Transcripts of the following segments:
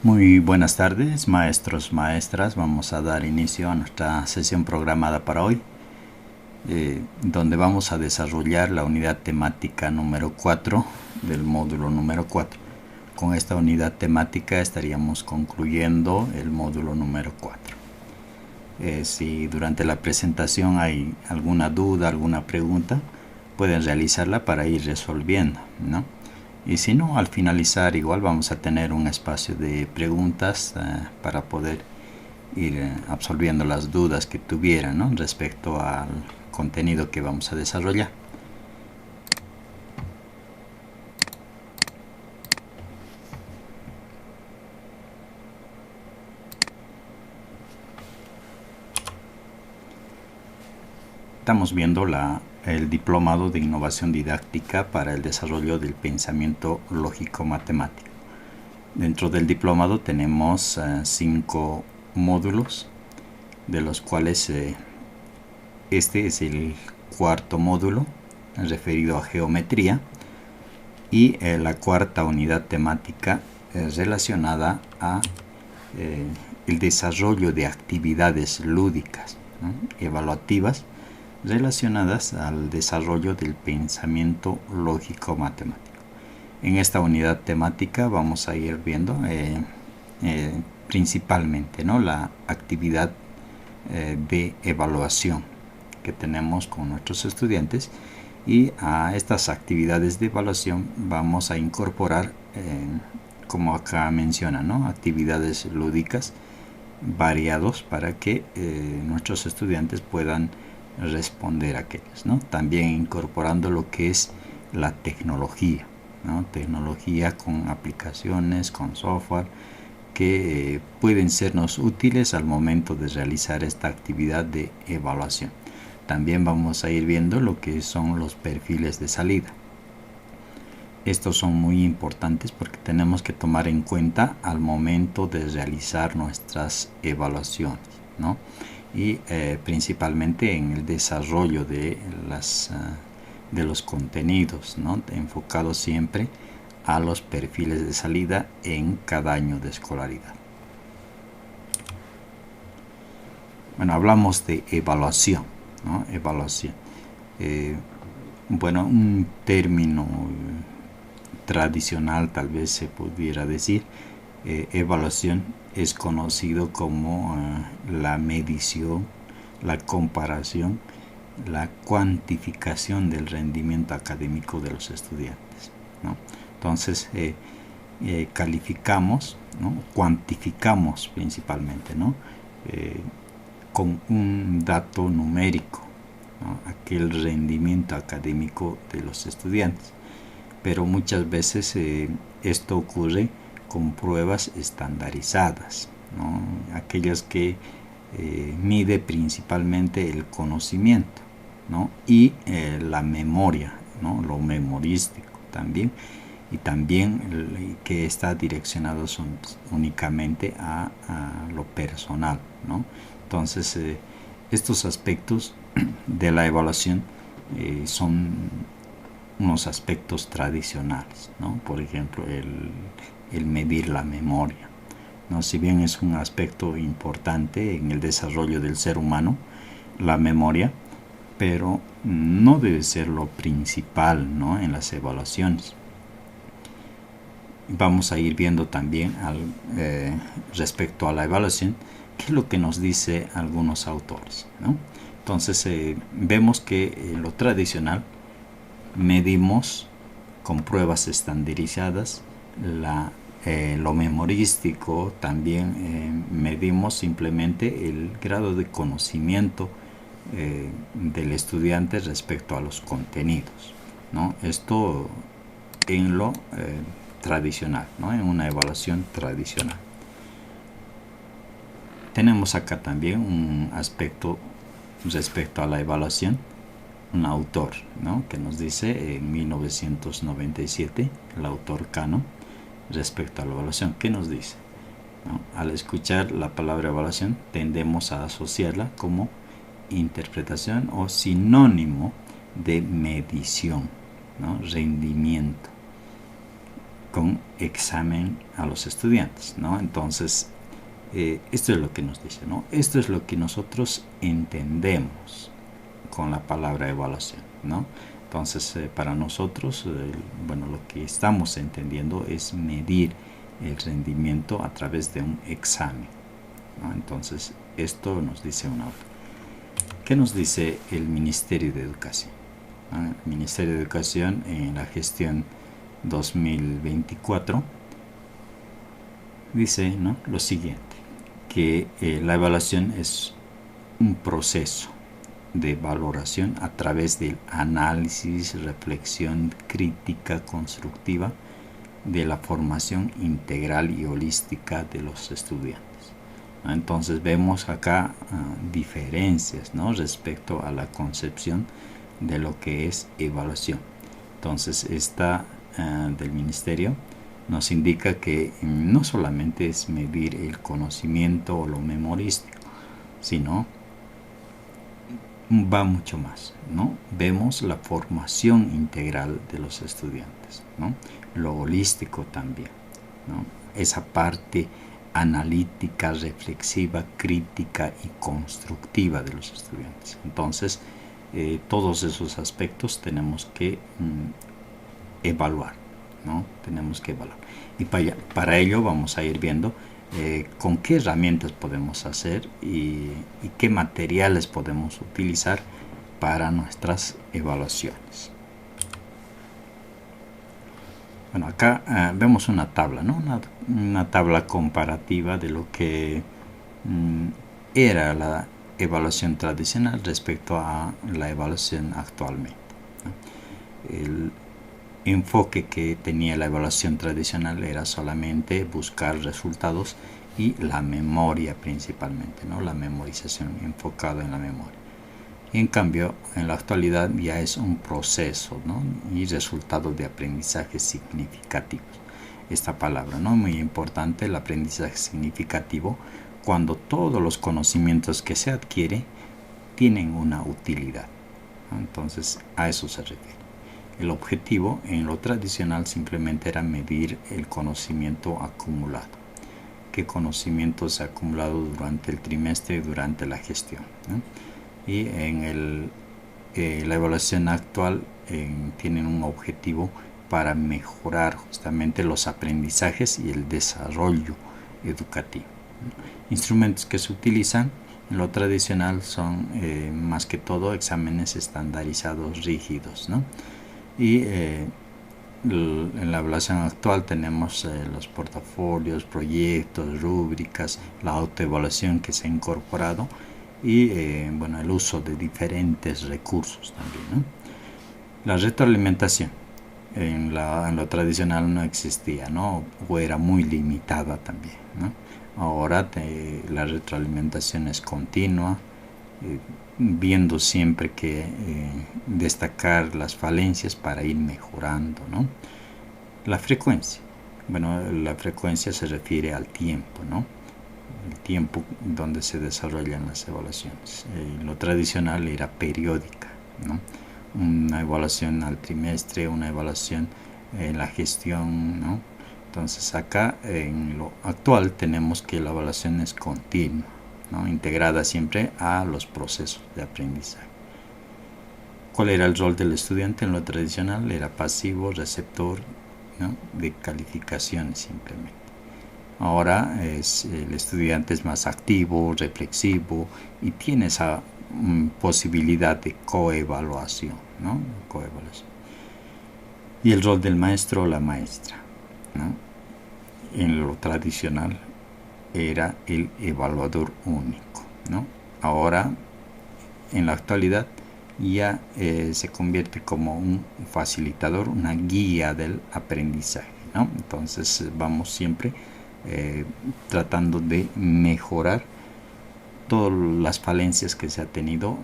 Muy buenas tardes, maestros, maestras. Vamos a dar inicio a nuestra sesión programada para hoy, donde vamos a desarrollar la unidad temática número 4 del módulo número 4. Con esta unidad temática estaríamos concluyendo el módulo número 4. Si durante la presentación hay alguna duda, alguna pregunta, pueden realizarla para ir resolviendo, ¿no? Y si no, al finalizar igual vamos a tener un espacio de preguntas para poder ir absolviendo las dudas que tuvieran, ¿no?, respecto al contenido que vamos a desarrollar. Estamos viendo el diplomado de innovación didáctica para el desarrollo del pensamiento lógico-matemático. Dentro del diplomado tenemos 5 módulos, de los cuales este es el cuarto módulo referido a geometría, y la cuarta unidad temática relacionada a el desarrollo de actividades lúdicas, ¿no?, evaluativas, relacionadas al desarrollo del pensamiento lógico-matemático. En esta unidad temática vamos a ir viendo principalmente, ¿no?, la actividad de evaluación que tenemos con nuestros estudiantes, y a estas actividades de evaluación vamos a incorporar, como acá menciona, ¿no?, actividades lúdicas variados para que nuestros estudiantes puedan responder a aquellas, ¿no? También incorporando lo que es la tecnología, ¿no?, tecnología con aplicaciones, con software que pueden sernos útiles al momento de realizar esta actividad de evaluación. También vamos a ir viendo lo que son los perfiles de salida. Estos son muy importantes porque tenemos que tomar en cuenta al momento de realizar nuestras evaluaciones, ¿no?, y principalmente en el desarrollo de los contenidos, ¿no?, enfocados siempre a los perfiles de salida en cada año de escolaridad. Bueno, hablamos de evaluación, ¿no? Evaluación. Bueno, un término tradicional tal vez se pudiera decir, evaluación es conocido como la medición, la comparación, la cuantificación del rendimiento académico de los estudiantes, ¿no? Entonces calificamos, ¿no?, cuantificamos principalmente, ¿no?, con un dato numérico, ¿no?, aquel rendimiento académico de los estudiantes. Pero muchas veces esto ocurre con pruebas estandarizadas, ¿no?, aquellas que mide principalmente el conocimiento, ¿no?, y la memoria, ¿no?, lo memorístico también, y también que está direccionado únicamente a lo personal, ¿no? Entonces estos aspectos de la evaluación son unos aspectos tradicionales, ¿no? Por ejemplo, el medir la memoria, ¿no? Si bien es un aspecto importante en el desarrollo del ser humano, la memoria, pero no debe ser lo principal, ¿no?, en las evaluaciones. Vamos a ir viendo también respecto a la evaluación qué es lo que nos dice algunos autores, ¿no? Entonces vemos que en lo tradicional medimos con pruebas estandarizadas, lo memorístico también medimos simplemente el grado de conocimiento del estudiante respecto a los contenidos, ¿no? Esto en lo tradicional, ¿no?, en una evaluación tradicional. Tenemos acá también un aspecto respecto a la evaluación, un autor, ¿no?, que nos dice en 1997, el autor Cano, respecto a la evaluación. ¿Qué nos dice? ¿No? Al escuchar la palabra evaluación tendemos a asociarla como interpretación o sinónimo de medición, ¿no?, rendimiento. con examen a los estudiantes, ¿no? Entonces, esto es lo que nos dice, ¿no? Esto es lo que nosotros entendemos con la palabra evaluación, ¿no? Entonces, para nosotros, bueno, lo que estamos entendiendo es medir el rendimiento a través de un examen, ¿no? Entonces, esto nos dice una otra. ¿Qué nos dice el Ministerio de Educación? El Ministerio de Educación en la gestión 2024 dice, ¿no?, lo siguiente, que la evaluación es un proceso de valoración a través del análisis, reflexión crítica, constructiva de la formación integral y holística de los estudiantes. Entonces vemos acá diferencias, ¿no?, respecto a la concepción de lo que es evaluación. Entonces esta del ministerio nos indica que no solamente es medir el conocimiento o lo memorístico, sino va mucho más, ¿no? Vemos la formación integral de los estudiantes, ¿no?, lo holístico también, ¿no?, esa parte analítica, reflexiva, crítica y constructiva de los estudiantes. Entonces, todos esos aspectos tenemos que evaluar, ¿no? Tenemos que evaluar. Y para ello vamos a ir viendo con qué herramientas podemos hacer y qué materiales podemos utilizar para nuestras evaluaciones. Bueno, acá vemos una tabla, ¿no? Una tabla comparativa de lo que era la evaluación tradicional respecto a la evaluación actualmente, ¿no? El enfoque que tenía la evaluación tradicional era solamente buscar resultados y la memoria principalmente, ¿no?, la memorización, enfocada en la memoria. Y en cambio, en la actualidad ya es un proceso, ¿no?, y resultados de aprendizaje significativos. Esta palabra, ¿no?, muy importante, el aprendizaje significativo, cuando todos los conocimientos que se adquiere tienen una utilidad, ¿no? Entonces, a eso se refiere. El objetivo en lo tradicional simplemente era medir el conocimiento acumulado. ¿Qué conocimiento se ha acumulado durante el trimestre y durante la gestión, ¿no? Y en la evaluación actual tienen un objetivo para mejorar justamente los aprendizajes y el desarrollo educativo. Instrumentos que se utilizan en lo tradicional son más que todo exámenes estandarizados rígidos, ¿no? Y en la evaluación actual tenemos los portafolios, proyectos, rúbricas, la autoevaluación que se ha incorporado y bueno, el uso de diferentes recursos también, ¿no? La retroalimentación en lo tradicional no existía, ¿no?, o era muy limitada también, ¿no? Ahora la retroalimentación es continua, viendo siempre que destacar las falencias para ir mejorando, ¿no? La frecuencia, bueno, la frecuencia se refiere al tiempo, ¿no?, el tiempo donde se desarrollan las evaluaciones. Lo tradicional era periódica, ¿no?, una evaluación al trimestre, una evaluación en la gestión, ¿no? Entonces acá en lo actual tenemos que la evaluación es continua, ¿no?, integrada siempre a los procesos de aprendizaje. ¿Cuál era el rol del estudiante en lo tradicional? Era pasivo, receptor, ¿no?, de calificaciones simplemente. Ahora el estudiante es más activo, reflexivo y tiene esa posibilidad de coevaluación, ¿no?, coevaluación. Y el rol del maestro o la maestra, ¿no?, en lo tradicional era el evaluador único, ¿no? Ahora, en la actualidad, ya se convierte como un facilitador, una guía del aprendizaje, ¿no? Entonces vamos siempre tratando de mejorar todas las falencias que se ha tenido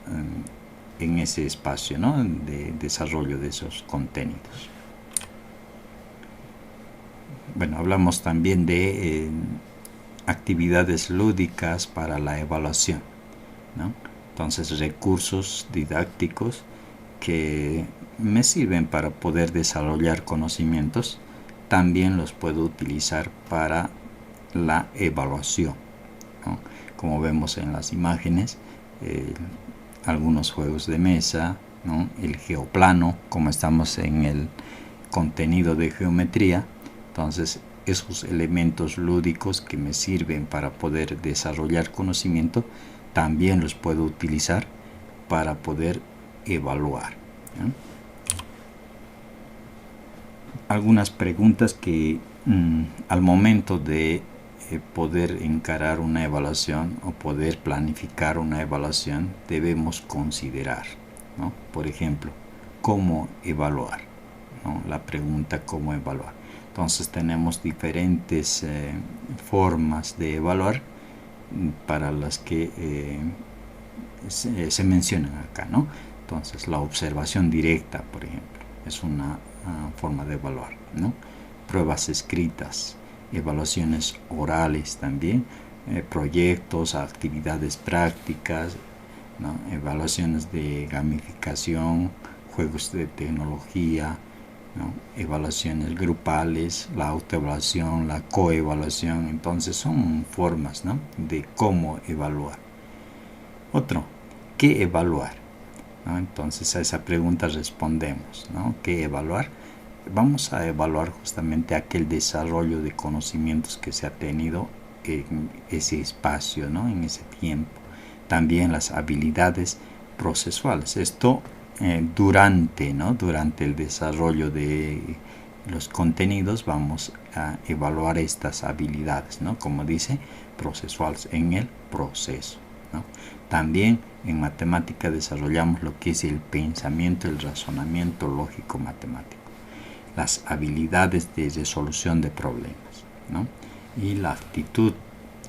en ese espacio, ¿no?, de desarrollo de esos contenidos. Bueno, hablamos también de actividades lúdicas para la evaluación, ¿no? Entonces, recursos didácticos que me sirven para poder desarrollar conocimientos también los puedo utilizar para la evaluación, ¿no? Como vemos en las imágenes, algunos juegos de mesa, ¿no? El geoplano, como estamos en el contenido de geometría, entonces esos elementos lúdicos que me sirven para poder desarrollar conocimiento, también los puedo utilizar para poder evaluar, ¿no? Algunas preguntas que al momento de poder encarar una evaluación o poder planificar una evaluación debemos considerar, ¿no? Por ejemplo, ¿cómo evaluar? ¿No? La pregunta ¿cómo evaluar? Entonces tenemos diferentes formas de evaluar para las que se mencionan acá, ¿no? Entonces la observación directa, por ejemplo, es una forma de evaluar, ¿no? Pruebas escritas, evaluaciones orales también, proyectos, actividades prácticas, ¿no? Evaluaciones de gamificación, juegos de tecnología, ¿no? Evaluaciones grupales, la autoevaluación, la coevaluación. Entonces son formas, ¿no? de cómo evaluar. Otro, ¿qué evaluar? ¿No? Entonces a esa pregunta respondemos, ¿no? ¿Qué evaluar? Vamos a evaluar justamente aquel desarrollo de conocimientos que se ha tenido en ese espacio, ¿no? En ese tiempo. También las habilidades procesuales. Esto durante el desarrollo de los contenidos vamos a evaluar estas habilidades, ¿no? Como dice, procesuales en el proceso, ¿no? También en matemática desarrollamos lo que es el pensamiento, el razonamiento lógico matemático, las habilidades de resolución de problemas, ¿no? Y la actitud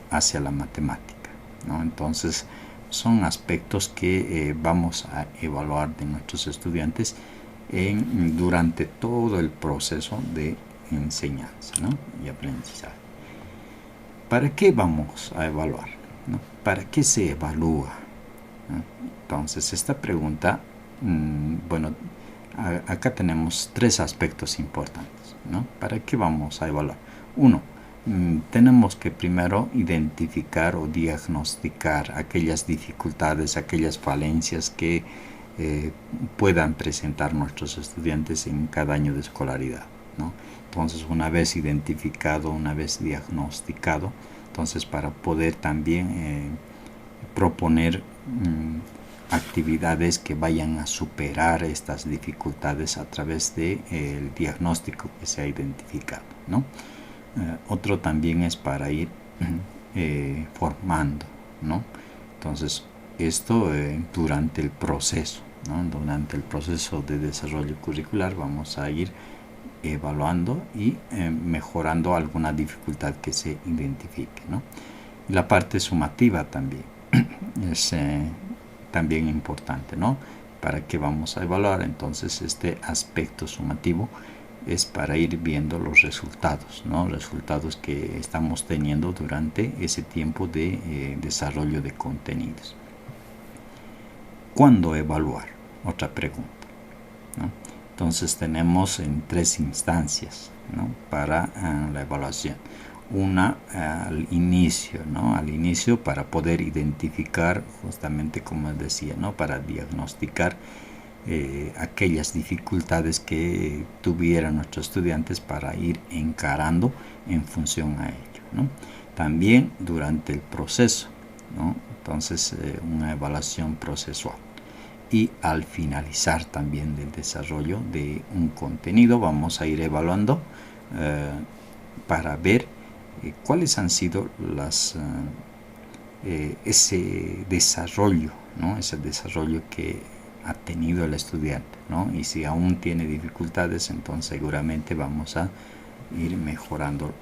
hacia la matemática, ¿no? Entonces son aspectos que vamos a evaluar de nuestros estudiantes durante todo el proceso de enseñanza, ¿no? y aprendizaje. ¿Para qué vamos a evaluar? ¿No? ¿Para qué se evalúa? ¿No? Entonces esta pregunta, bueno, acá tenemos tres aspectos importantes, ¿no? ¿Para qué vamos a evaluar? Uno, tenemos que primero identificar o diagnosticar aquellas dificultades, aquellas falencias que puedan presentar nuestros estudiantes en cada año de escolaridad, ¿no? Entonces, una vez identificado, una vez diagnosticado, entonces para poder también proponer actividades que vayan a superar estas dificultades a través del diagnóstico que se ha identificado, ¿no? Otro también es para ir formando, ¿no? Entonces esto durante el proceso, ¿no? Durante el proceso de desarrollo curricular vamos a ir evaluando y mejorando alguna dificultad que se identifique, ¿no? La parte sumativa también es también importante, ¿no? ¿Para qué vamos a evaluar? Entonces este aspecto sumativo es para ir viendo los resultados, ¿no? Resultados que estamos teniendo durante ese tiempo de desarrollo de contenidos. ¿Cuándo evaluar? Otra pregunta, ¿no? Entonces tenemos en tres instancias, ¿no? para la evaluación. Una al inicio, ¿no? Al inicio para poder identificar, justamente como decía, ¿no? Para diagnosticar aquellas dificultades que tuvieran nuestros estudiantes para ir encarando en función a ello, ¿no? También durante el proceso, ¿no? Entonces una evaluación procesual. Y al finalizar también del desarrollo de un contenido vamos a ir evaluando para ver cuáles han sido ese desarrollo, ¿no? Ese desarrollo que ha tenido el estudiante, ¿no? Y si aún tiene dificultades, entonces seguramente vamos a ir mejorando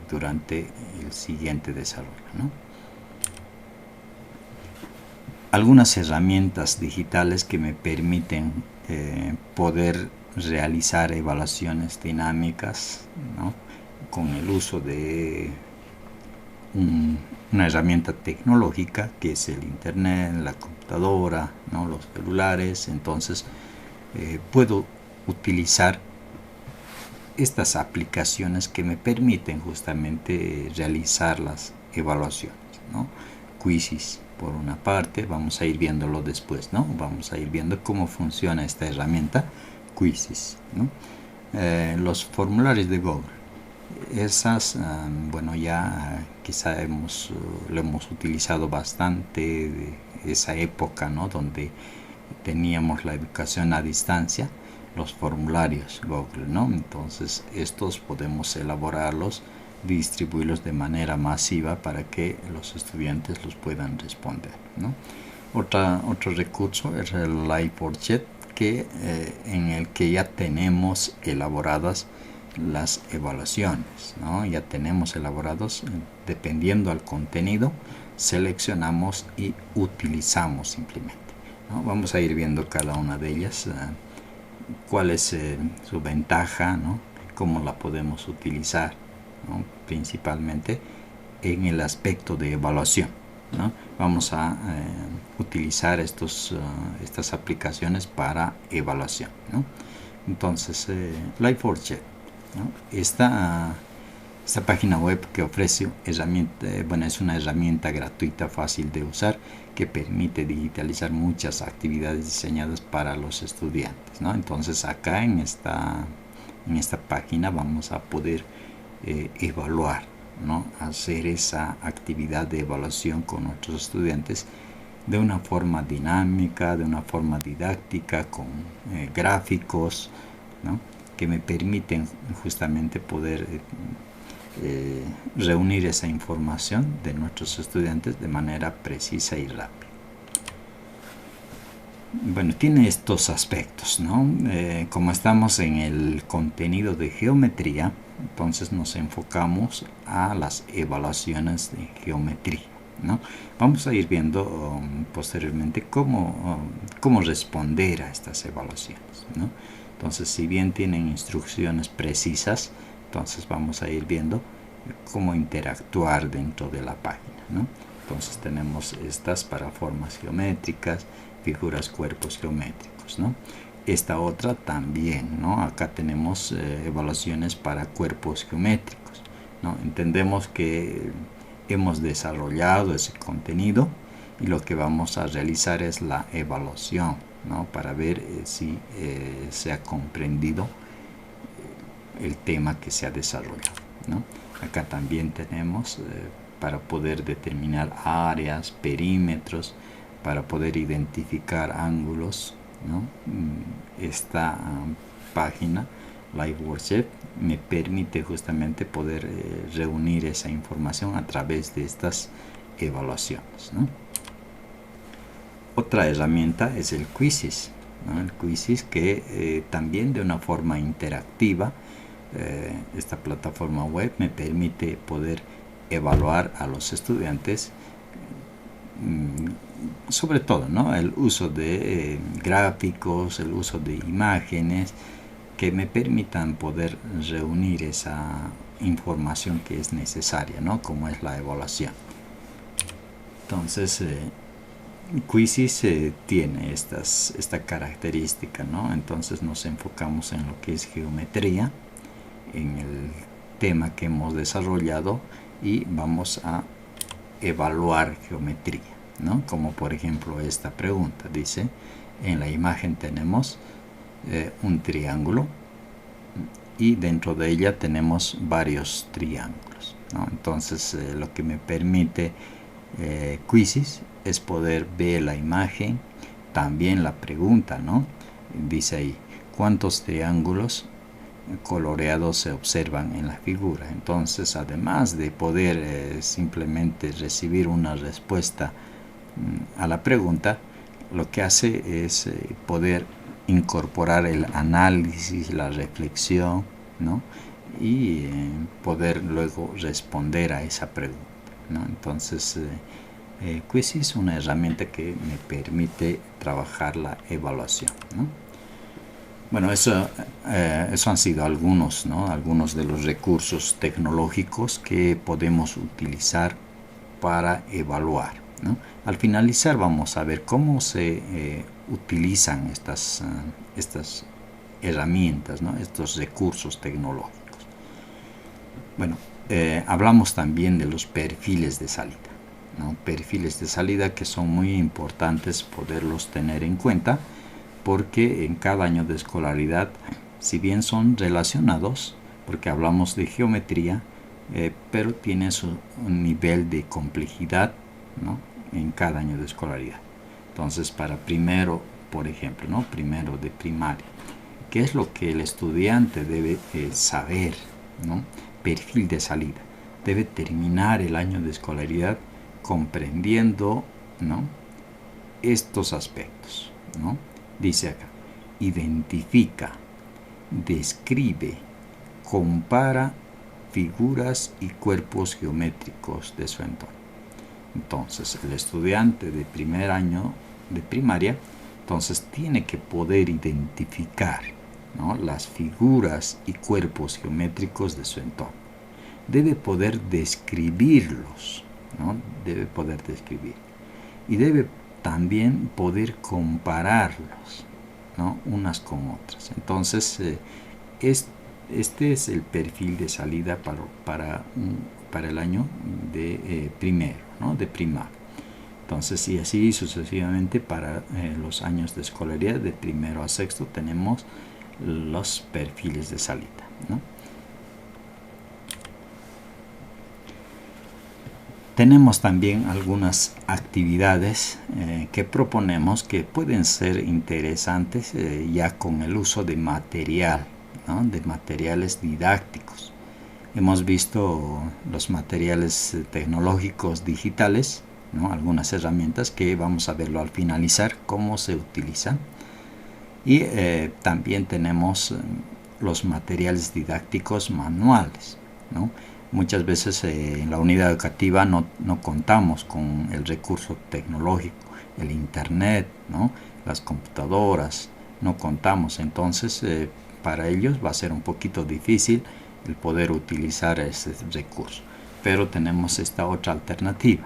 durante el siguiente desarrollo, ¿no? Algunas herramientas digitales que me permiten poder realizar evaluaciones dinámicas, ¿no? Con el uso de una herramienta tecnológica que es el internet, la computadora, ¿no? Los celulares. Entonces puedo utilizar estas aplicaciones que me permiten justamente realizar las evaluaciones, ¿no? Quizzes, por una parte, vamos a ir viéndolo después, ¿no? Vamos a ir viendo cómo funciona esta herramienta Quizzes, ¿no? Los formularios de Google, esas, bueno, ya quizá lo hemos utilizado bastante de esa época, ¿no? Donde teníamos la educación a distancia, los formularios Google, ¿no? Entonces estos podemos elaborarlos, distribuirlos de manera masiva para que los estudiantes los puedan responder, ¿no? Otro recurso es el Live4Chat, en el que ya tenemos elaboradas las evaluaciones, ¿no? Ya tenemos elaborados, dependiendo al contenido, seleccionamos y utilizamos simplemente, ¿no? Vamos a ir viendo cada una de ellas, cuál es su ventaja, ¿no? Cómo la podemos utilizar, ¿no? Principalmente en el aspecto de evaluación, ¿no? Vamos a utilizar estas aplicaciones para evaluación, ¿no? Entonces, Live4Chat, ¿no? Esta página web que ofrece es una herramienta gratuita fácil de usar que permite digitalizar muchas actividades diseñadas para los estudiantes, ¿no? Entonces acá en esta página vamos a poder evaluar, ¿no? Hacer esa actividad de evaluación con nuestros estudiantes de una forma dinámica, de una forma didáctica, con gráficos, ¿no? Que me permiten justamente poder reunir esa información de nuestros estudiantes de manera precisa y rápida. Bueno, tiene estos aspectos, ¿no? Como estamos en el contenido de geometría, entonces nos enfocamos a las evaluaciones de geometría, ¿no? Vamos a ir viendo posteriormente cómo responder a estas evaluaciones, ¿no? Entonces, si bien tienen instrucciones precisas, entonces vamos a ir viendo cómo interactuar dentro de la página, ¿no? Entonces tenemos estas para formas geométricas, figuras, cuerpos geométricos, ¿no? Esta otra también, ¿no? Acá tenemos evaluaciones para cuerpos geométricos, ¿no? Entendemos que hemos desarrollado ese contenido y lo que vamos a realizar es la evaluación, ¿no? Para ver si se ha comprendido el tema que se ha desarrollado, ¿no? Acá también tenemos para poder determinar áreas, perímetros, para poder identificar ángulos, ¿no? Esta página Live4Chat me permite justamente poder reunir esa información a través de estas evaluaciones, ¿no? Otra herramienta es el Quizzes, ¿no? El Quizzes que también de una forma interactiva, esta plataforma web me permite poder evaluar a los estudiantes, sobre todo, ¿no? El uso de gráficos, el uso de imágenes que me permitan poder reunir esa información que es necesaria, ¿no? Como es la evaluación. Entonces, Quizzes tiene esta característica, ¿no? Entonces nos enfocamos en lo que es geometría, en el tema que hemos desarrollado, y vamos a evaluar geometría, ¿no? Como por ejemplo esta pregunta dice: en la imagen tenemos un triángulo y dentro de ella tenemos varios triángulos, ¿no? Entonces lo que me permite Quizzes es poder ver la imagen, también la pregunta, ¿no? Dice ahí: ¿cuántos triángulos coloreados se observan en la figura? Entonces, además de poder simplemente recibir una respuesta a la pregunta, lo que hace es poder incorporar el análisis, la reflexión, ¿no? Y poder luego responder a esa pregunta, ¿no? Entonces, Quizzes es una herramienta que me permite trabajar la evaluación, ¿no? Bueno, eso han sido algunos, ¿no? Algunos de los recursos tecnológicos que podemos utilizar para evaluar, ¿no? Al finalizar vamos a ver cómo se utilizan estas herramientas, ¿no? Estos recursos tecnológicos. Bueno, hablamos también de los perfiles de salida, ¿no? Perfiles de salida que son muy importantes poderlos tener en cuenta, porque en cada año de escolaridad, si bien son relacionados, porque hablamos de geometría, pero tiene un nivel de complejidad, ¿no? En cada año de escolaridad. Entonces, para primero, por ejemplo, ¿no? Primero de primaria, ¿qué es lo que el estudiante debe saber, ¿no? Perfil de salida. Debe terminar el año de escolaridad comprendiendo, ¿no? Estos aspectos, ¿no? Dice acá, identifica, describe, compara figuras y cuerpos geométricos de su entorno. Entonces, el estudiante de primer año de primaria, entonces tiene que poder identificar, ¿no? Las figuras y cuerpos geométricos de su entorno. Debe poder describirlos, ¿no? Debe poder describir. Y debe también poder compararlos, ¿no? Unas con otras. Entonces, este es el perfil de salida para el año de primero, ¿no? De primaria. Entonces, y así sucesivamente para los años de escolaridad de primero a sexto tenemos los perfiles de salida, ¿no? Tenemos también algunas actividades que proponemos que pueden ser interesantes ya con el uso de material, ¿no? De materiales didácticos. Hemos visto los materiales tecnológicos digitales, ¿no? Algunas herramientas que vamos a verlo al finalizar cómo se utilizan. Y también tenemos los materiales didácticos manuales, ¿no? Muchas veces en la unidad educativa no contamos con el recurso tecnológico, el internet, ¿no? Las computadoras, no contamos. Entonces, para ellos va a ser un poquito difícil el poder utilizar ese recurso. Pero tenemos esta otra alternativa,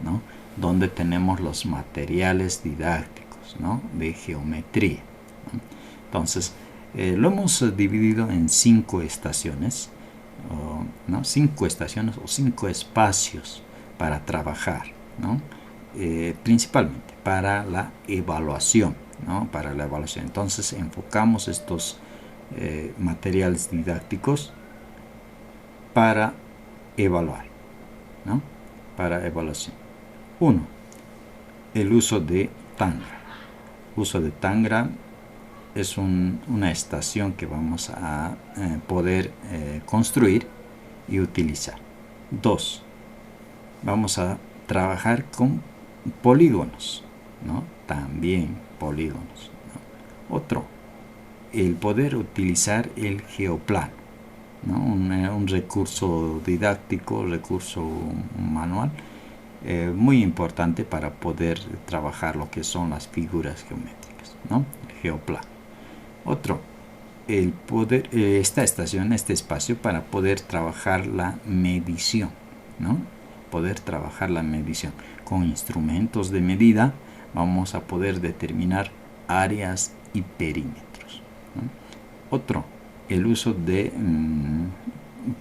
¿no? Donde tenemos los materiales didácticos, ¿no? De geometría, ¿no? Entonces, lo hemos dividido en 5 estaciones, ¿no? 5 estaciones o 5 espacios para trabajar, ¿no? Principalmente para la evaluación, ¿no? Para la evaluación. Entonces, enfocamos estos materiales didácticos para evaluar, ¿no? Para evaluación. 1. El uso de Tangram. Uso de Tangram es una estación que vamos a poder construir y utilizar. 2. Vamos a trabajar con polígonos, ¿no? También polígonos, ¿no? Otro, el poder utilizar el geoplano, ¿no? Un recurso didáctico, recurso manual, muy importante para poder trabajar lo que son las figuras geométricas, ¿no? El geoplano. Otro, el poder, esta estación, este espacio para poder trabajar la medición, ¿no? Poder trabajar la medición. Con instrumentos de medida vamos a poder determinar áreas y perímetros, ¿no? Otro, el uso de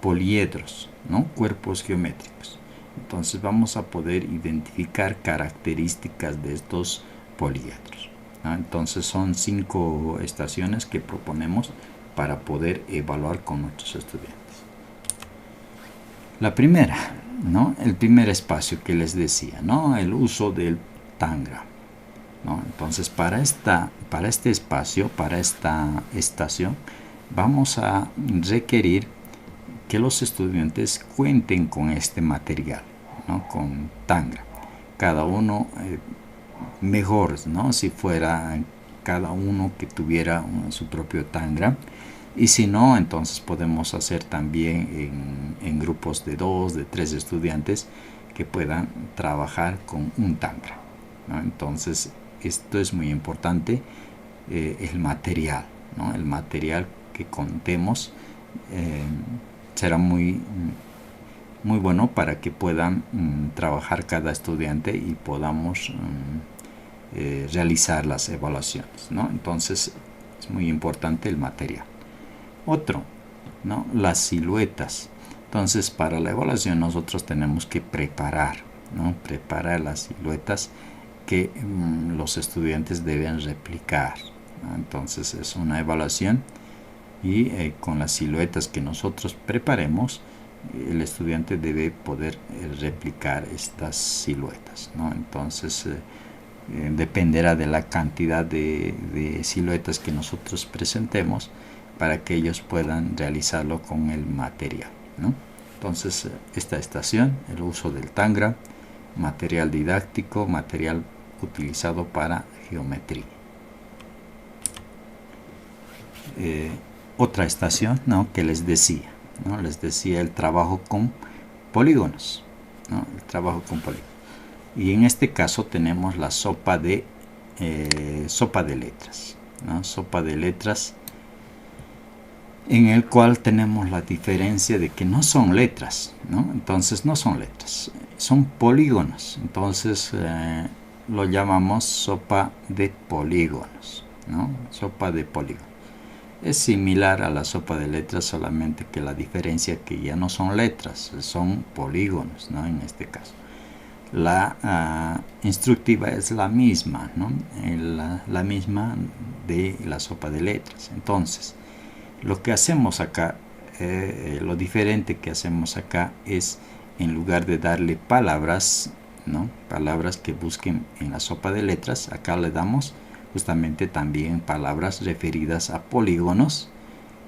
poliedros, ¿no? Cuerpos geométricos. Entonces vamos a poder identificar características de estos poliedros, ¿no? Entonces son 5 estaciones que proponemos para poder evaluar con nuestros estudiantes. La primera, ¿no? El primer espacio que les decía, ¿no? El uso del Tangram, ¿no? Entonces para este espacio, para esta estación, vamos a requerir que los estudiantes cuenten con este material, ¿no? Con Tangram. Cada uno mejor, ¿no? Si fuera cada uno que tuviera su propio Tangram. Y si no, entonces podemos hacer también en grupos de 2, de 3 estudiantes que puedan trabajar con un Tangram, ¿no? Entonces, esto es muy importante, el material, ¿no? El material que contemos será muy bueno para que puedan trabajar cada estudiante y podamos realizar las evaluaciones, ¿no? Entonces, Es muy importante el material. Otro, ¿no? Las siluetas. Entonces, para la evaluación nosotros tenemos que preparar, ¿no? Preparar las siluetas que los estudiantes deben replicar, ¿no? Entonces, es una evaluación y con las siluetas que nosotros preparemos, el estudiante debe poder replicar estas siluetas, ¿no? Entonces, dependerá de la cantidad de siluetas que nosotros presentemos para que ellos puedan realizarlo con el material, ¿no? Entonces, esta estación, el uso del Tangram, material didáctico, material utilizado para geometría. Otra estación, ¿no? Que les decía, ¿no? Les decía el trabajo con polígonos, ¿no? El trabajo con polígonos. Y en este caso tenemos la sopa de letras, ¿no? Sopa de letras, en el cual tenemos la diferencia de que no son letras, ¿no? Entonces no son letras, son polígonos. Entonces lo llamamos sopa de polígonos, ¿no? Sopa de polígonos. Es similar a la sopa de letras, solamente que la diferencia que ya no son letras, son polígonos, ¿no? En este caso. La instructiva es la misma, ¿no? La misma de la sopa de letras. Entonces, lo que hacemos acá, lo diferente que hacemos acá es, en lugar de darle palabras, ¿no? Palabras que busquen en la sopa de letras, acá le damos justamente también palabras referidas a polígonos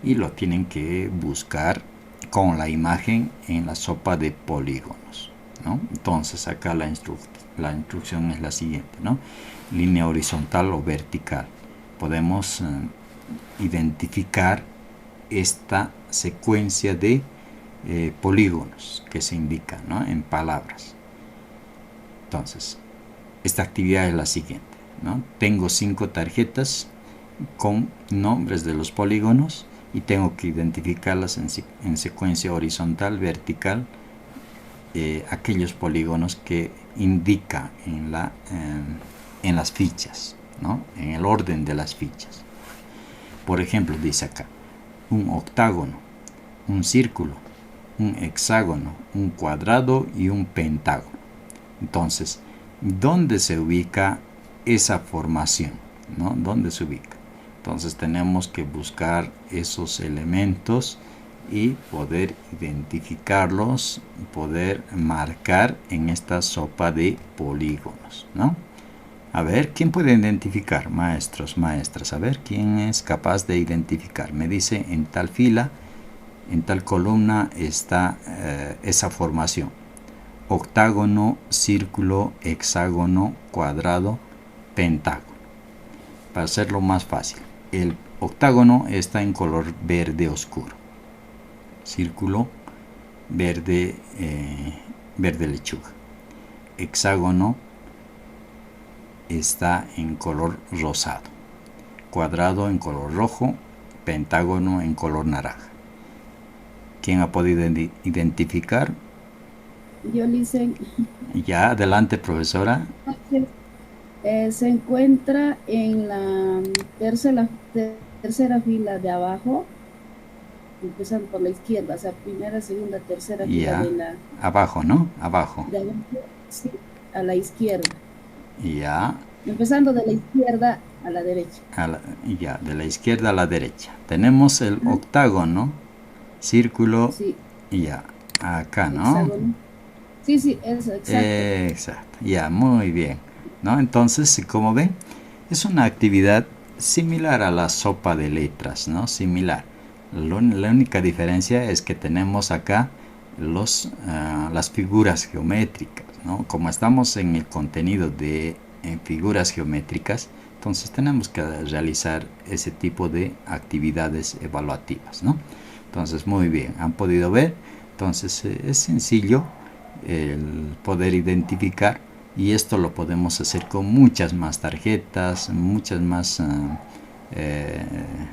y lo tienen que buscar con la imagen en la sopa de polígonos, ¿no? Entonces acá la instrucción es la siguiente, ¿no? Línea horizontal o vertical. Podemos identificar esta secuencia de polígonos que se indican, ¿no? En palabras. Entonces, esta actividad es la siguiente, ¿no? Tengo 5 tarjetas con nombres de los polígonos y tengo que identificarlas en secuencia horizontal, vertical, aquellos polígonos que indica en las fichas, ¿no? En el orden de las fichas. Por ejemplo, dice acá un octágono, un círculo, un hexágono, un cuadrado y un pentágono. Entonces, ¿dónde se ubica esa formación, ¿no? ¿Dónde se ubica? Entonces tenemos que buscar esos elementos y poder identificarlos, poder marcar en esta sopa de polígonos, ¿no? A ver, ¿quién puede identificar? Maestros, maestras, a ver, ¿quién es capaz de identificar? Me dice, en tal fila, en tal columna está esa formación. Octágono, círculo, hexágono, cuadrado, pentágono. Para hacerlo más fácil, el octágono está en color verde oscuro. Círculo, verde, verde lechuga. Hexágono está en color rosado. Cuadrado en color rojo. Pentágono en color naranja. ¿Quién ha podido identificar? Yo le hice. Ya, adelante, profesora. Se encuentra en la tercera fila de abajo, empezando por la izquierda, o sea, primera, segunda, tercera fila Ya, de la abajo, ¿no? Abajo. de abajo, sí, a la izquierda, Ya, empezando de la izquierda a la derecha. ya, de la izquierda a la derecha. Tenemos el octágono, círculo, Sí, ya, acá, ¿no? hexágono. Sí, sí, eso, exacto. Exacto, ya, muy bien, ¿no? Entonces, como ven, es una actividad similar a la sopa de letras, ¿no? Similar. La única diferencia es que tenemos acá las figuras geométricas, ¿no? Como estamos en el contenido de figuras geométricas, entonces tenemos que realizar ese tipo de actividades evaluativas, ¿no? Entonces, muy bien, han podido ver. Entonces, es sencillo el poder identificar, y esto lo podemos hacer con muchas más tarjetas, muchas más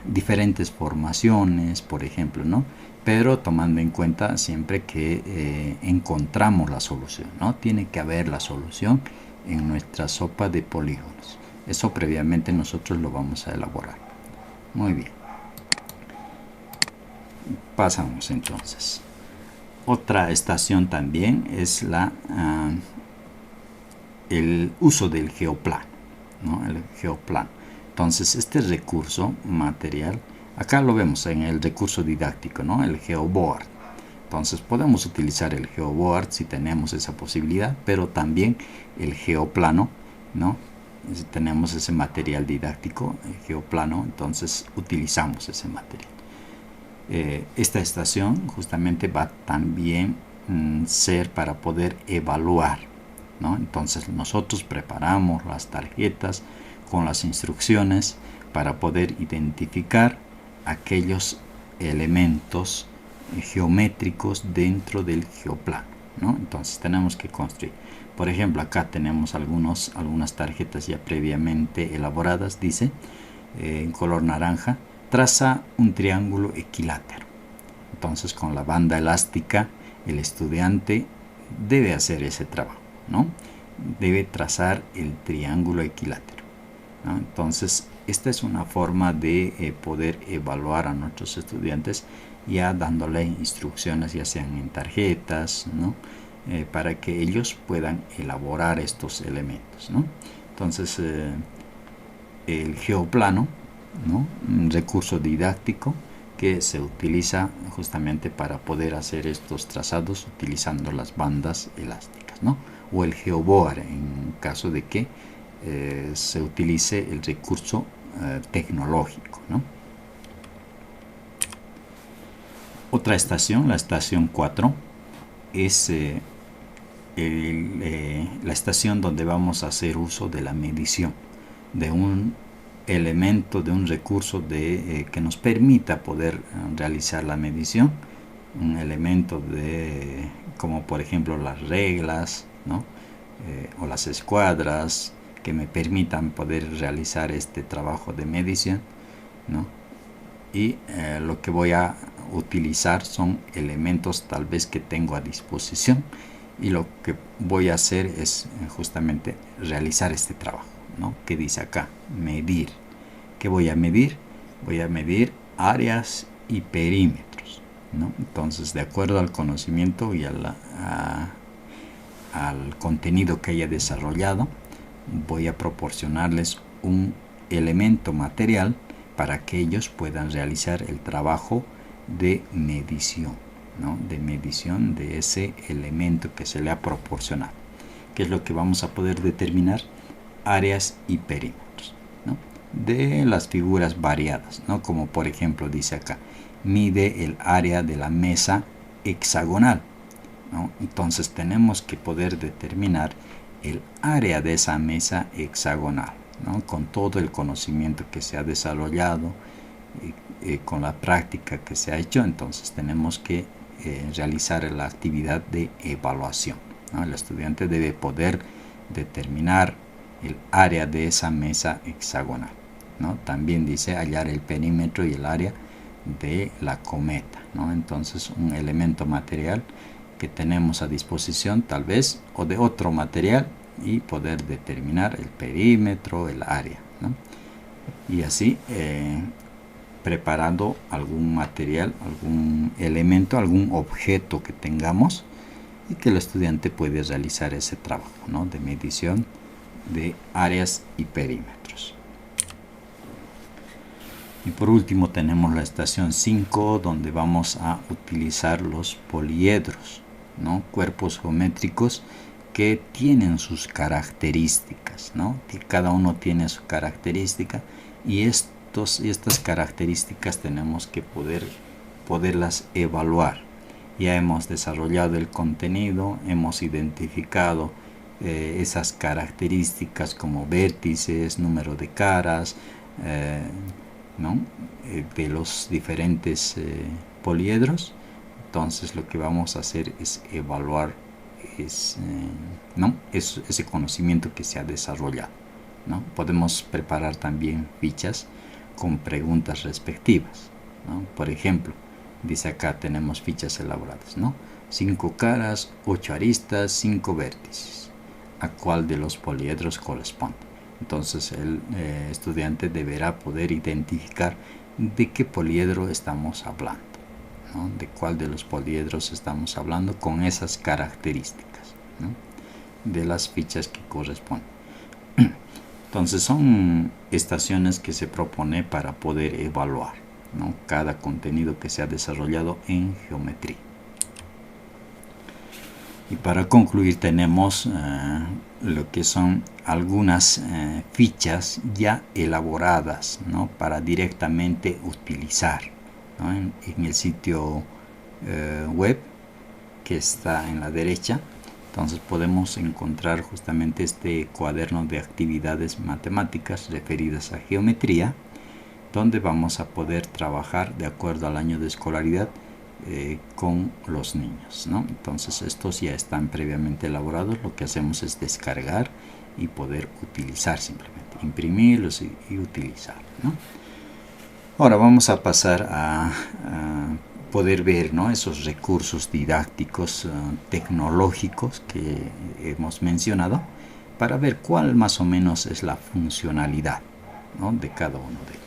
diferentes formaciones, por ejemplo, ¿no? Pero tomando en cuenta siempre que encontramos la solución, ¿no? Tiene que haber la solución en nuestra sopa de polígonos. Eso previamente nosotros lo vamos a elaborar. Muy bien. Pasamos entonces. Otra estación también es el uso del geoplano, ¿no? El geoplano. Entonces, este recurso material, acá lo vemos en el recurso didáctico, ¿no? El geoboard. Entonces, podemos utilizar el geoboard si tenemos esa posibilidad, pero también el geoplano, ¿no? Si tenemos ese material didáctico, el geoplano, entonces utilizamos ese material. Esta estación justamente va también ser para poder evaluar, ¿no? Entonces nosotros preparamos las tarjetas con las instrucciones para poder identificar aquellos elementos geométricos dentro del geoplano, ¿no? Entonces tenemos que construir. Por ejemplo, acá tenemos algunas tarjetas ya previamente elaboradas. Dice en color naranja: traza un triángulo equilátero. Entonces, con la banda elástica, el estudiante debe hacer ese trabajo, ¿no? Debe trazar el triángulo equilátero, ¿no? Entonces, esta es una forma de poder evaluar a nuestros estudiantes, ya dándole instrucciones, ya sean en tarjetas, ¿no? Para que ellos puedan elaborar estos elementos, ¿no? Entonces, el geoplano, ¿no? Un recurso didáctico que se utiliza justamente para poder hacer estos trazados utilizando las bandas elásticas, ¿no? O el geoboard en caso de que se utilice el recurso tecnológico, ¿no? Otra estación, la estación 4, es la estación donde vamos a hacer uso de la medición, de un elemento, de un recurso que nos permita poder realizar la medición, un elemento como por ejemplo las reglas, ¿no? O las escuadras que me permitan poder realizar este trabajo de medición, ¿no? Y lo que voy a utilizar son elementos tal vez que tengo a disposición, y lo que voy a hacer es justamente realizar este trabajo, ¿no? Que dice acá, medir. ¿Qué voy a medir? Voy a medir áreas y perímetros, ¿no? Entonces, de acuerdo al conocimiento y al contenido que haya desarrollado, voy a proporcionarles un elemento material para que ellos puedan realizar el trabajo de medición, ¿no? De medición de ese elemento que se le ha proporcionado. ¿Qué es lo que vamos a poder determinar? Áreas y perímetros, ¿no? De las figuras variadas, ¿no? Como por ejemplo dice acá, mide el área de la mesa hexagonal, ¿no? Entonces tenemos que poder determinar el área de esa mesa hexagonal, ¿no? Con todo el conocimiento que se ha desarrollado, con la práctica que se ha hecho, entonces tenemos que realizar la actividad de evaluación, ¿no? El estudiante debe poder determinar el área de esa mesa hexagonal, ¿no? También dice hallar el perímetro y el área de la cometa, ¿no? Entonces, un elemento material que tenemos a disposición tal vez, o de otro material, y poder determinar el perímetro, el área, ¿no? Y así preparando algún material, algún elemento, algún objeto que tengamos, y que el estudiante puede realizar ese trabajo, ¿no? De medición de áreas y perímetros. Y por último tenemos la estación 5, donde vamos a utilizar los poliedros, ¿no? Cuerpos geométricos que tienen sus características, ¿no? Que cada uno tiene su característica, y estas características tenemos que poderlas evaluar. Ya hemos desarrollado el contenido, hemos identificado esas características como vértices, número de caras, ¿no? De los diferentes poliedros. Entonces lo que vamos a hacer es evaluar ¿no? ese conocimiento que se ha desarrollado, ¿no? Podemos preparar también fichas con preguntas respectivas, ¿no? Por ejemplo, dice acá, tenemos fichas elaboradas, ¿no? 5 caras, 8 aristas, 5 vértices. ¿A cuál de los poliedros corresponde? Entonces el estudiante deberá poder identificar de qué poliedro estamos hablando, ¿no? De cuál de los poliedros estamos hablando con esas características, ¿no? De las fichas que corresponden. Entonces son estaciones que se propone para poder evaluar, ¿no? Cada contenido que se ha desarrollado en geometría. Y para concluir tenemos lo que son algunas fichas ya elaboradas, ¿no? Para directamente utilizar, ¿no? en el sitio web que está en la derecha. Entonces podemos encontrar justamente este cuaderno de actividades matemáticas referidas a geometría, donde vamos a poder trabajar de acuerdo al año de escolaridad con los niños, ¿no? Entonces estos ya están previamente elaborados. Lo que hacemos es descargar y poder utilizar, simplemente imprimirlos y utilizar, ¿no? Ahora vamos a pasar a poder ver, ¿no? Esos recursos didácticos tecnológicos que hemos mencionado, para ver cuál más o menos es la funcionalidad, ¿no? De cada uno de ellos.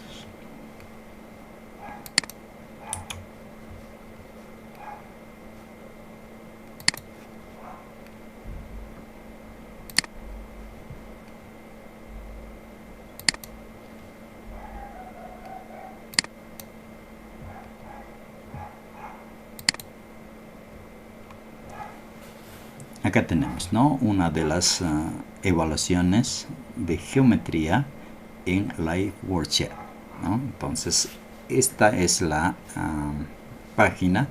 Acá tenemos, ¿no? Una de las evaluaciones de geometría en Live Worksheet, ¿no? Entonces esta es la página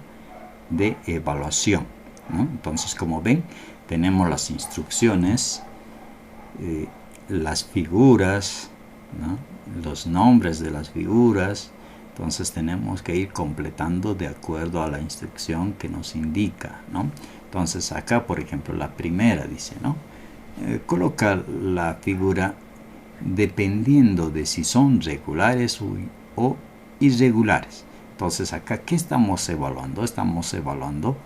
de evaluación, ¿no? Entonces, como ven, tenemos las instrucciones, las figuras, ¿no? Los nombres de las figuras. Entonces tenemos que ir completando de acuerdo a la instrucción que nos indica, ¿no? Entonces acá, por ejemplo, la primera dice, ¿no? Coloca la figura dependiendo de si son regulares o irregulares. Entonces acá, ¿qué estamos evaluando? Estamos evaluando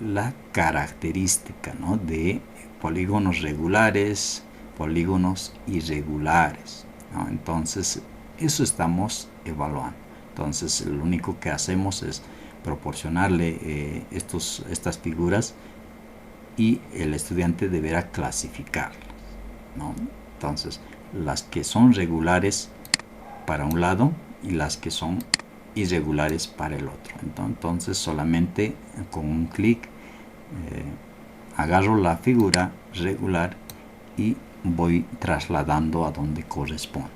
la característica, ¿no? De polígonos regulares, polígonos irregulares, ¿no? Entonces eso estamos evaluando. Entonces lo único que hacemos es proporcionarle estas figuras, y el estudiante deberá clasificarlas, ¿no? Entonces las que son regulares para un lado y las que son irregulares para el otro. Entonces solamente con un clic agarro la figura regular y voy trasladando a donde corresponde,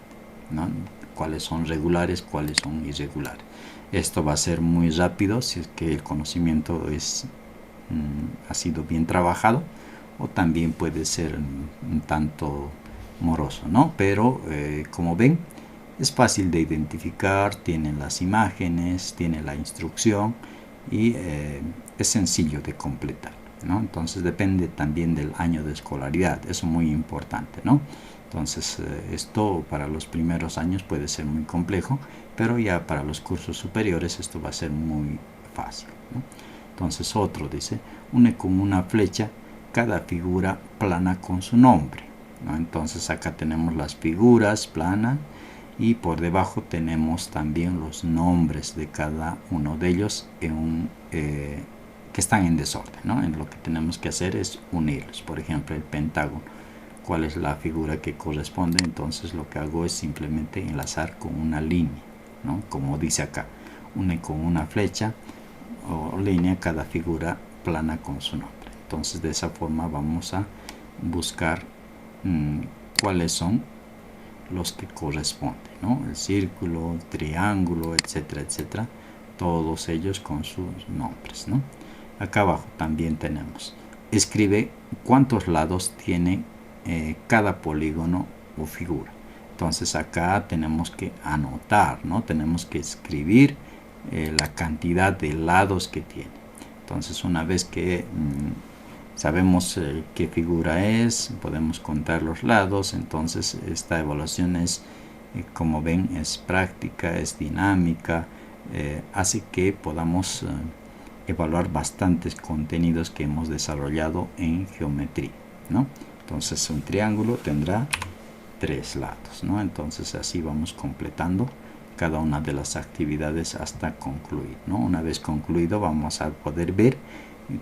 ¿no? Cuáles son regulares, cuáles son irregulares. Esto va a ser muy rápido si es que el conocimiento ha sido bien trabajado, o también puede ser un tanto moroso, ¿no? Pero como ven, es fácil de identificar, tienen las imágenes, tiene la instrucción, y es sencillo de completar, ¿no? Entonces depende también del año de escolaridad, eso es muy importante, ¿no? Entonces esto para los primeros años puede ser muy complejo, pero ya para los cursos superiores esto va a ser muy fácil, ¿no? Entonces otro dice, une con una flecha cada figura plana con su nombre, ¿no? Entonces acá tenemos las figuras planas, y por debajo tenemos también los nombres de cada uno de ellos que están en desorden, ¿no? En lo que tenemos que hacer es unirlos. Por ejemplo, el pentágono, cuál es la figura que corresponde. Entonces lo que hago es simplemente enlazar con una línea, ¿no? Como dice acá, une con una flecha o línea cada figura plana con su nombre. Entonces de esa forma vamos a buscar cuáles son los que corresponden, ¿no? El círculo, el triángulo, etcétera, etcétera, todos ellos con sus nombres, ¿no? Acá abajo también tenemos, escribe cuántos lados tiene cada polígono o figura. Entonces acá tenemos que anotar, ¿no? Tenemos que escribir la cantidad de lados que tiene. Entonces una vez que sabemos qué figura es, podemos contar los lados. Entonces esta evaluación es, como ven, es práctica, es dinámica, hace que podamos evaluar bastantes contenidos que hemos desarrollado en geometría, ¿no? Entonces un triángulo tendrá 3 lados, ¿no? Entonces así vamos completando cada una de las actividades hasta concluir, ¿no? Una vez concluido vamos a poder ver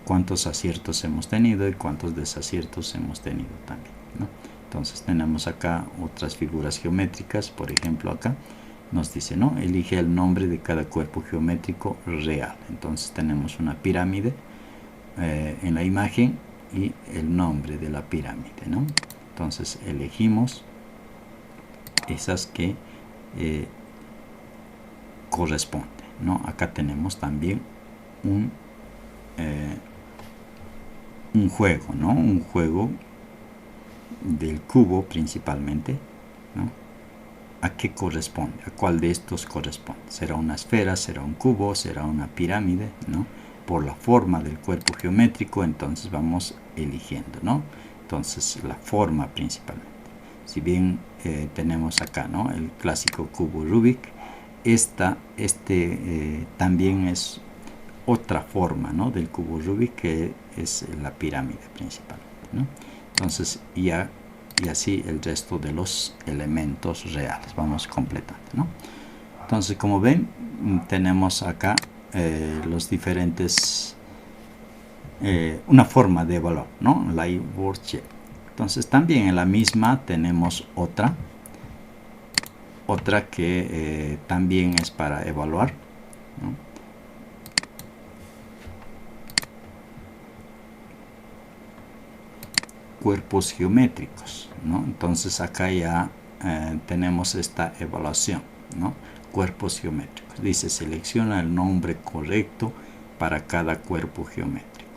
cuántos aciertos hemos tenido y cuántos desaciertos hemos tenido también, ¿no? Entonces tenemos acá otras figuras geométricas. Por ejemplo, acá nos dice, ¿no? Elige el nombre de cada cuerpo geométrico real. Entonces tenemos una pirámide en la imagen y el nombre de la pirámide, ¿no? Entonces elegimos esas que corresponden, ¿no? Acá tenemos también un juego, ¿no? Un juego del cubo principalmente, ¿no? ¿A qué corresponde? ¿A cuál de estos corresponde? ¿Será una esfera? ¿Será un cubo? ¿Será una pirámide? ¿No? Por la forma del cuerpo geométrico, entonces vamos eligiendo, ¿no? Entonces la forma principalmente. Si bien tenemos acá, ¿no? El clásico cubo Rubik, también es otra forma, ¿no? Del cubo Rubik, que es la pirámide principalmente, ¿no? Entonces y así el resto de los elementos reales vamos completando, ¿no? Entonces, como ven, tenemos acá los diferentes, una forma de evaluar, ¿no? Live worksheet. Entonces también en la misma tenemos otra que también es para evaluar, ¿no? Cuerpos geométricos, ¿no? Entonces acá ya tenemos esta evaluación, ¿no? Cuerpos geométricos. Dice, selecciona el nombre correcto para cada cuerpo geométrico.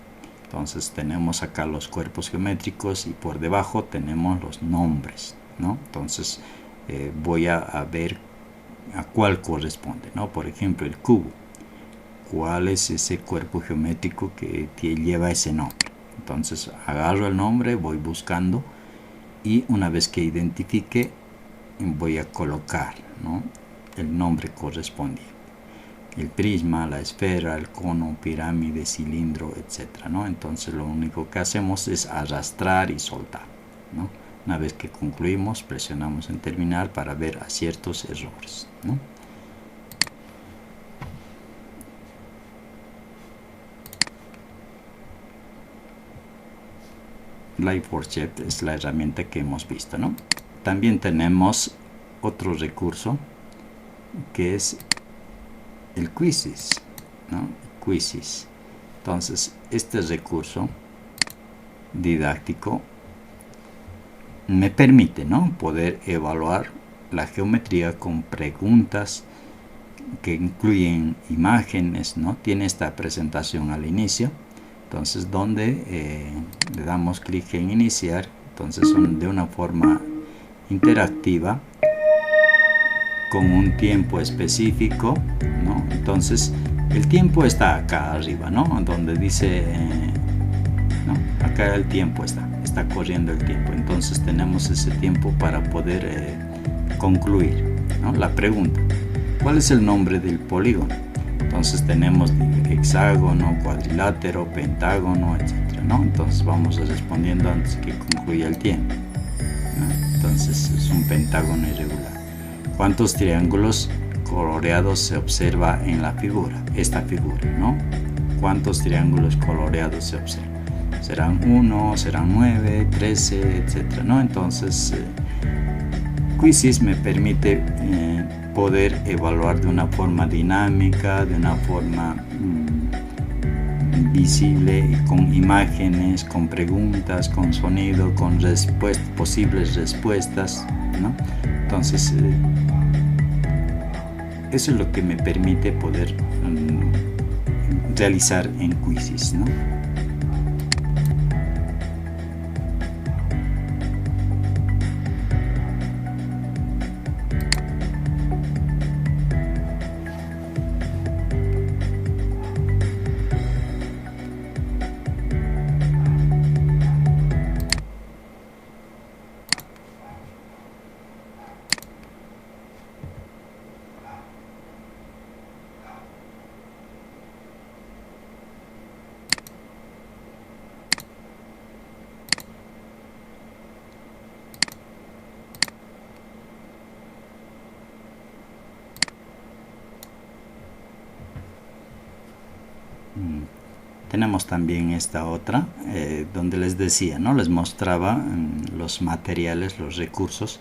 Entonces tenemos acá los cuerpos geométricos y por debajo tenemos los nombres, ¿no? Entonces voy a ver a cuál corresponde, ¿no? Por ejemplo, el cubo. ¿Cuál es ese cuerpo geométrico que lleva ese nombre? Entonces agarro el nombre, voy buscando y una vez que identifique voy a colocar, ¿no? El nombre correspondiente. El prisma, la esfera, el cono, pirámide, cilindro, etcétera, ¿no? Entonces lo único que hacemos es arrastrar y soltar, ¿no? Una vez que concluimos, presionamos en terminar para ver aciertos, errores, ¿no? Live worksheet es la herramienta que hemos visto, ¿no? También tenemos otro recurso que es el quizzes, ¿no? Quizzes. Entonces este recurso didáctico me permite, ¿no? Poder evaluar la geometría con preguntas que incluyen imágenes, ¿no? Tiene esta presentación al inicio. Entonces donde le damos clic en iniciar, entonces son de una forma interactiva con un tiempo específico, ¿no? Entonces el tiempo está acá arriba, ¿no? Donde dice, ¿no? Acá el tiempo está corriendo el tiempo. Entonces tenemos ese tiempo para poder concluir, ¿no? La pregunta, ¿cuál es el nombre del polígono? Entonces tenemos hexágono, cuadrilátero, pentágono, etcétera, ¿no? Entonces vamos respondiendo antes que concluya el tiempo, ¿no? Entonces es un pentágono irregular. ¿Cuántos triángulos coloreados se observa en la figura? Esta figura, ¿no? ¿Cuántos triángulos coloreados se observan? ¿Serán 1, serán 9, 13, etcétera, ¿no? Entonces Quizzes me permite poder evaluar de una forma dinámica, de una forma visible, con imágenes, con preguntas, con sonido, con posibles respuestas, ¿no? Entonces eso es lo que me permite poder realizar en Quizzes, ¿no? Tenemos también esta otra, donde les decía, ¿no? Les mostraba los materiales, los recursos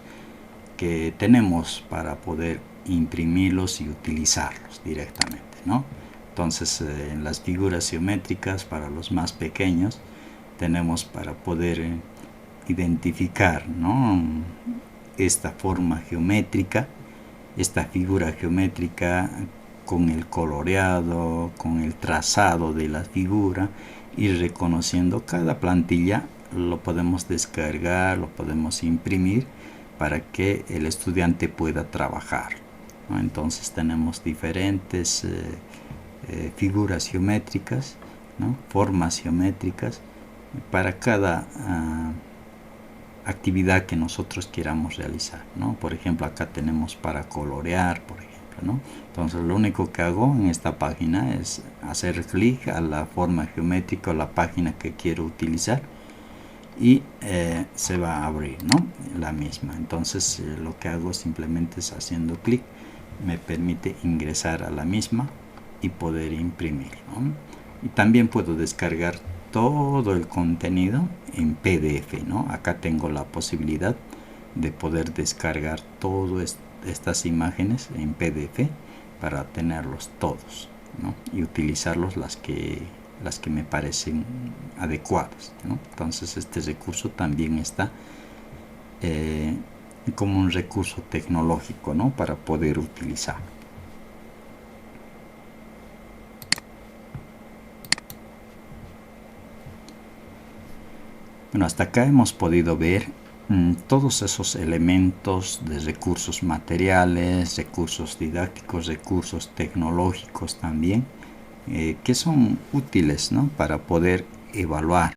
que tenemos para poder imprimirlos y utilizarlos directamente, ¿no? Entonces, en las figuras geométricas, para los más pequeños, tenemos para poder identificar, ¿no?, esta forma geométrica, esta figura geométrica con el coloreado, con el trazado de la figura, y reconociendo cada plantilla lo podemos descargar, lo podemos imprimir para que el estudiante pueda trabajar, ¿no? Entonces tenemos diferentes figuras geométricas, ¿no?, formas geométricas para cada actividad que nosotros queramos realizar, ¿no? Por ejemplo, acá tenemos para colorear, por ejemplo, ¿no? Entonces lo único que hago en esta página es hacer clic a la forma geométrica o la página que quiero utilizar y se va a abrir, ¿no?, la misma. Entonces lo que hago simplemente es haciendo clic, me permite ingresar a la misma y poder imprimir, ¿no? Y también puedo descargar todo el contenido en PDF, ¿no? Acá tengo la posibilidad de poder descargar todas estas imágenes en PDF para tenerlos todos, ¿no?, y utilizarlos las que me parecen adecuadas, ¿no? Entonces este recurso también está como un recurso tecnológico, ¿no?, para poder utilizar. Bueno, hasta acá hemos podido ver todos esos elementos de recursos materiales, recursos didácticos, recursos tecnológicos también, que son útiles, ¿no?, para poder evaluar